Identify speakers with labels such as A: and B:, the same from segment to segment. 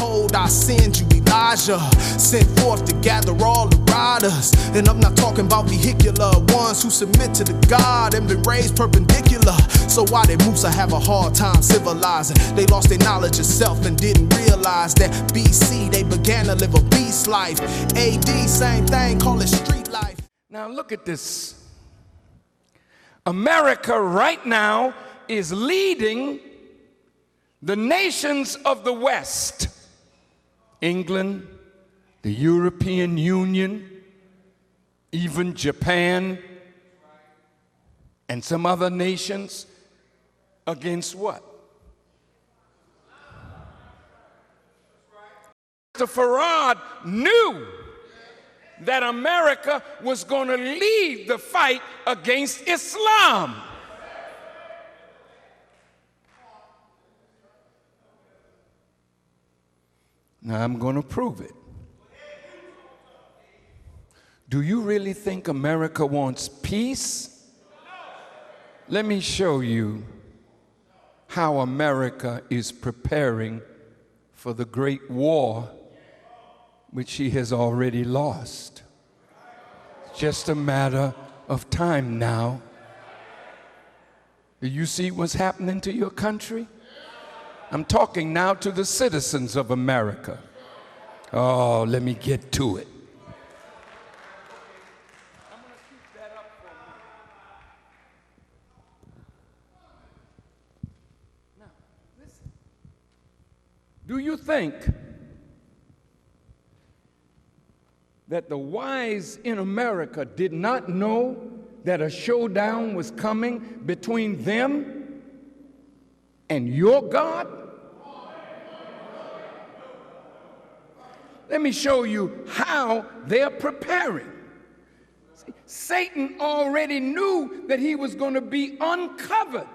A: behold, I send you Elijah, sent forth to gather all the riders. And I'm not talking about vehicular ones who submit to the God and been raised perpendicular. So why did Musa have a hard time civilizing? They lost their knowledge of self and didn't realize that BC they began to live a beast life. AD, same thing, call it street life.
B: Now look at this. America right now is leading the nations of the West. England, the European Union, even Japan, and some other nations against what? Mr. Farad knew that America was going to lead the fight against Islam. Now I'm going to prove it. Do you really think America wants peace? Let me show you how America is preparing for the great war which she has already lost. It's just a matter of time now. Do you see what's happening to your country? I'm talking now to the citizens of America. Oh, let me get to it. I'm going to keep that up for me. Now, listen. Do you think that the wise in America did not know that a showdown was coming between them and your God? Let me show you how they're preparing. See, Satan already knew that he was going to be uncovered.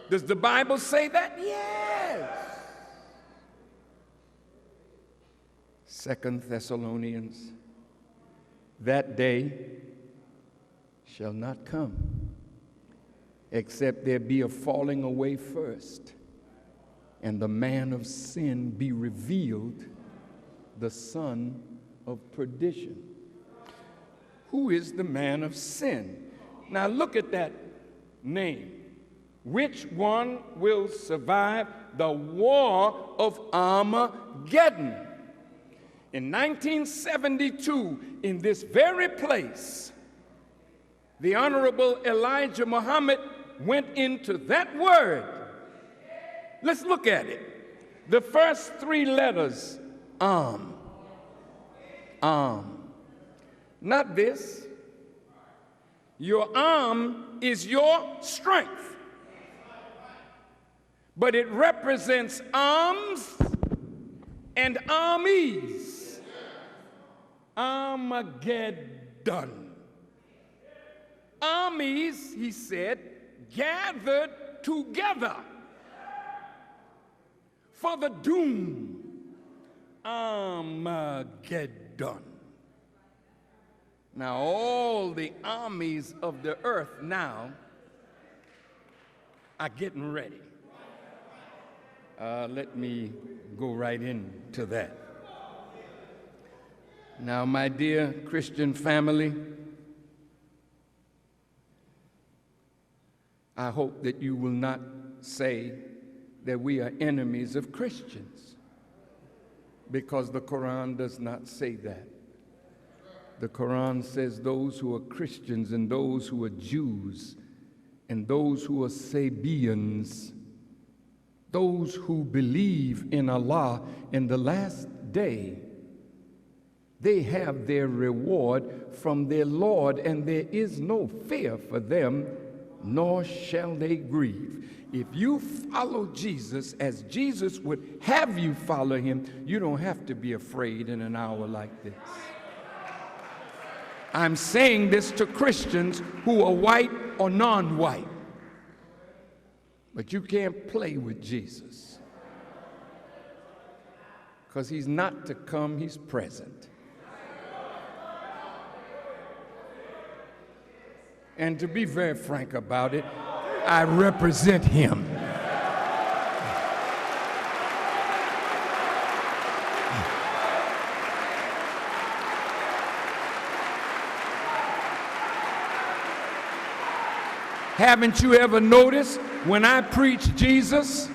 B: Does the Bible say that? Yes. 2 Thessalonians, that day shall not come, except there be a falling away first, and the man of sin be revealed, the son of perdition. Who is the man of sin? Now look at that name. Which one will survive the war of Armageddon? In 1972, in this very place, the Honorable Elijah Muhammad went into that word. Let's look at it. The first three letters, not this. Your arm is your strength, but it represents arms and armies. Armageddon. Armies, he said, gathered together for the doom. Armageddon. Now all the armies of the earth now are getting ready. Let me go right into that. Now, my dear Christian family, I hope that you will not say that we are enemies of Christians, because the Quran does not say that. The Quran says those who are Christians and those who are Jews and those who are Sabians, those who believe in Allah in the last day, they have their reward from their Lord, and there is no fear for them, nor shall they grieve. If you follow Jesus as Jesus would have you follow him, you don't have to be afraid in an hour like this. I'm saying this to Christians who are white or non-white. But you can't play with Jesus, because he's not to come, he's present. And to be very frank about it, I represent him. Haven't you ever noticed when I preach Jesus,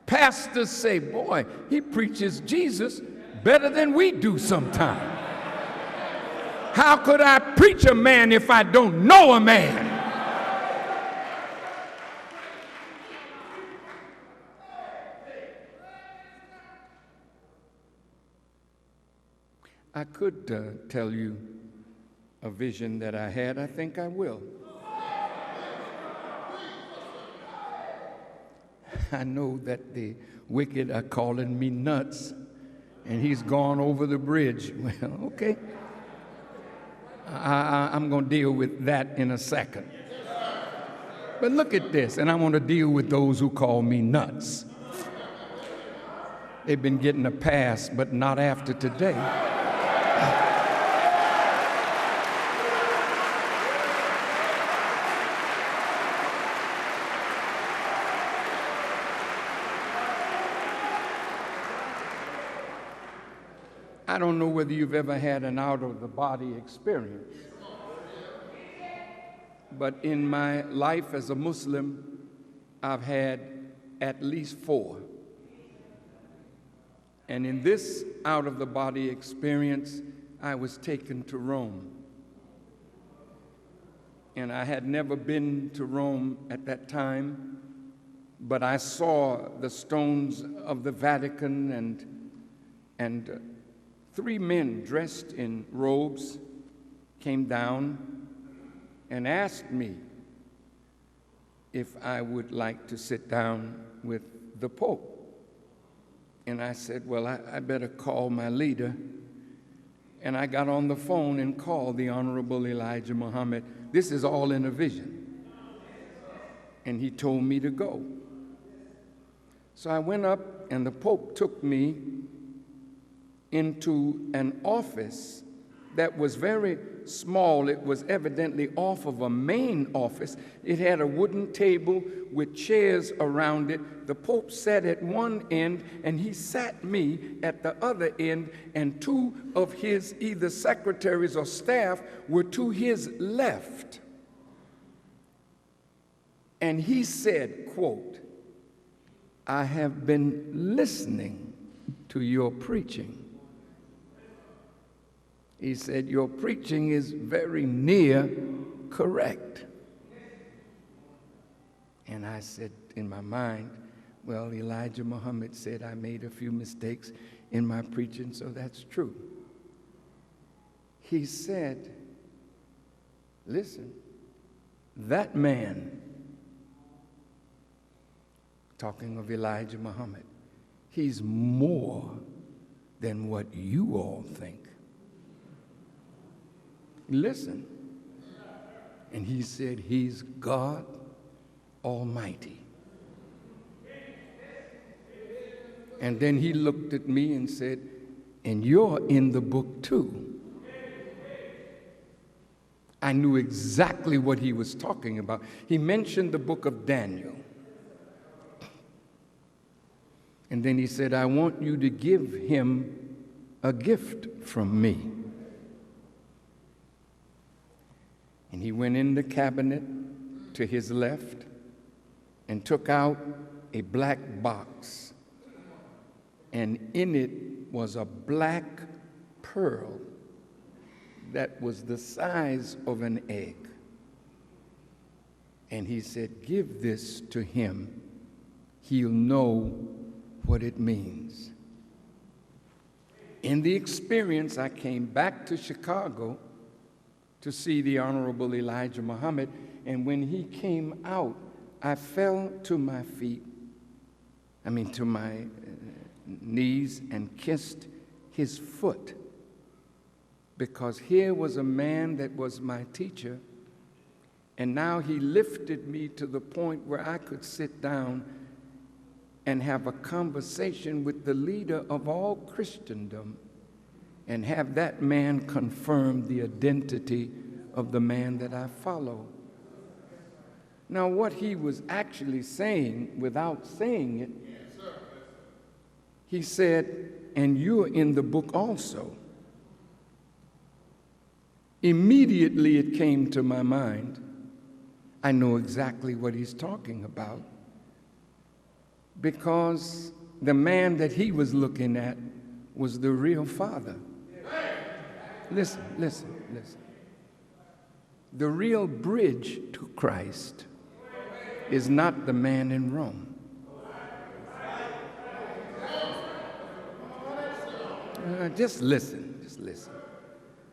B: pastors say, boy, he preaches Jesus better than we do sometimes. How could I preach a man if I don't know a man? I could tell you a vision that I had. I think I will. I know that the wicked are calling me nuts, and he's gone over the bridge. Well, okay. I'm going to deal with that in a second. But look at this, and I want to deal with those who call me nuts. They've been getting a pass, but not after today. I don't know whether you've ever had an out-of-the-body experience, but in my life as a Muslim, I've had at least 4. And in this out-of-the-body experience, I was taken to Rome. And I had never been to Rome at that time, but I saw the stones of the Vatican and 3 men dressed in robes came down and asked me if I would like to sit down with the Pope. And I said, well, I better call my leader. And I got on the phone and called the Honorable Elijah Muhammad. This is all in a vision. And he told me to go. So I went up, and the Pope took me into an office that was very small. It was evidently off of a main office. It had a wooden table with chairs around it. The Pope sat at one end, and he sat me at the other end, and 2 of his either secretaries or staff were to his left. And he said, quote, I have been listening to your preaching. He said, your preaching is very near correct. And I said in my mind, well, Elijah Muhammad said I made a few mistakes in my preaching, so that's true. He said, listen, that man, talking of Elijah Muhammad, he's more than what you all think. Listen. And he said, he's God Almighty. And then he looked at me and said, and you're in the book too. I knew exactly what he was talking about. He mentioned the book of Daniel. And then he said, I want you to give him a gift from me. And he went in the cabinet to his left and took out a black box. And in it was a black pearl that was the size of an egg. And he said, give this to him. He'll know what it means. In the experience, I came back to Chicago to see the Honorable Elijah Muhammad, and when he came out, I fell to my knees and kissed his foot, because here was a man that was my teacher, and now he lifted me to the point where I could sit down and have a conversation with the leader of all Christendom and have that man confirm the identity of the man that I follow. Now, what he was actually saying, without saying it, he said, and you're in the book also. Immediately it came to my mind, I know exactly what he's talking about, because the man that he was looking at was the real Father. Listen, listen, listen. The real bridge to Christ is not the man in Rome. Just listen, just listen.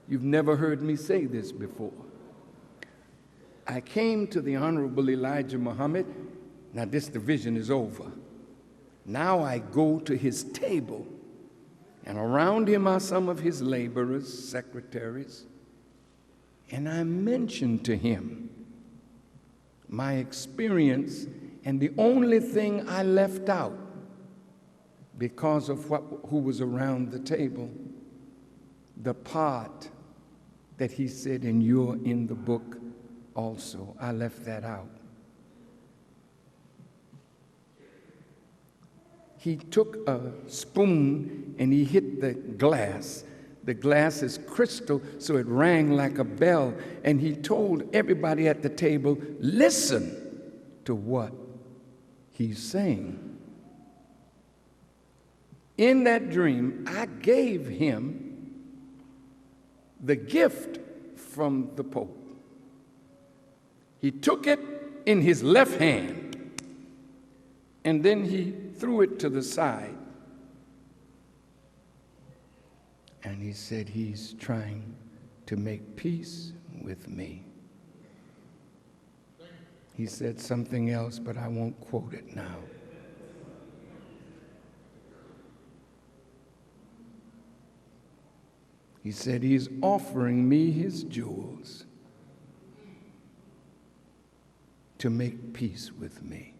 B: You've never heard me say this before. I came to the Honorable Elijah Muhammad. Now this division is over. Now I go to his table, and around him are some of his laborers, secretaries, and I mentioned to him my experience, and the only thing I left out, because of who was around the table, the part that he said, and you're in the book also. I left that out. He took a spoon and he hit the glass. The glass is crystal, so it rang like a bell. And he told everybody at the table, listen to what he's saying. In that dream, I gave him the gift from the Pope. He took it in his left hand, and then he threw it to the side. And he said, he's trying to make peace with me. He said something else, but I won't quote it now. He said, he's offering me his jewels to make peace with me.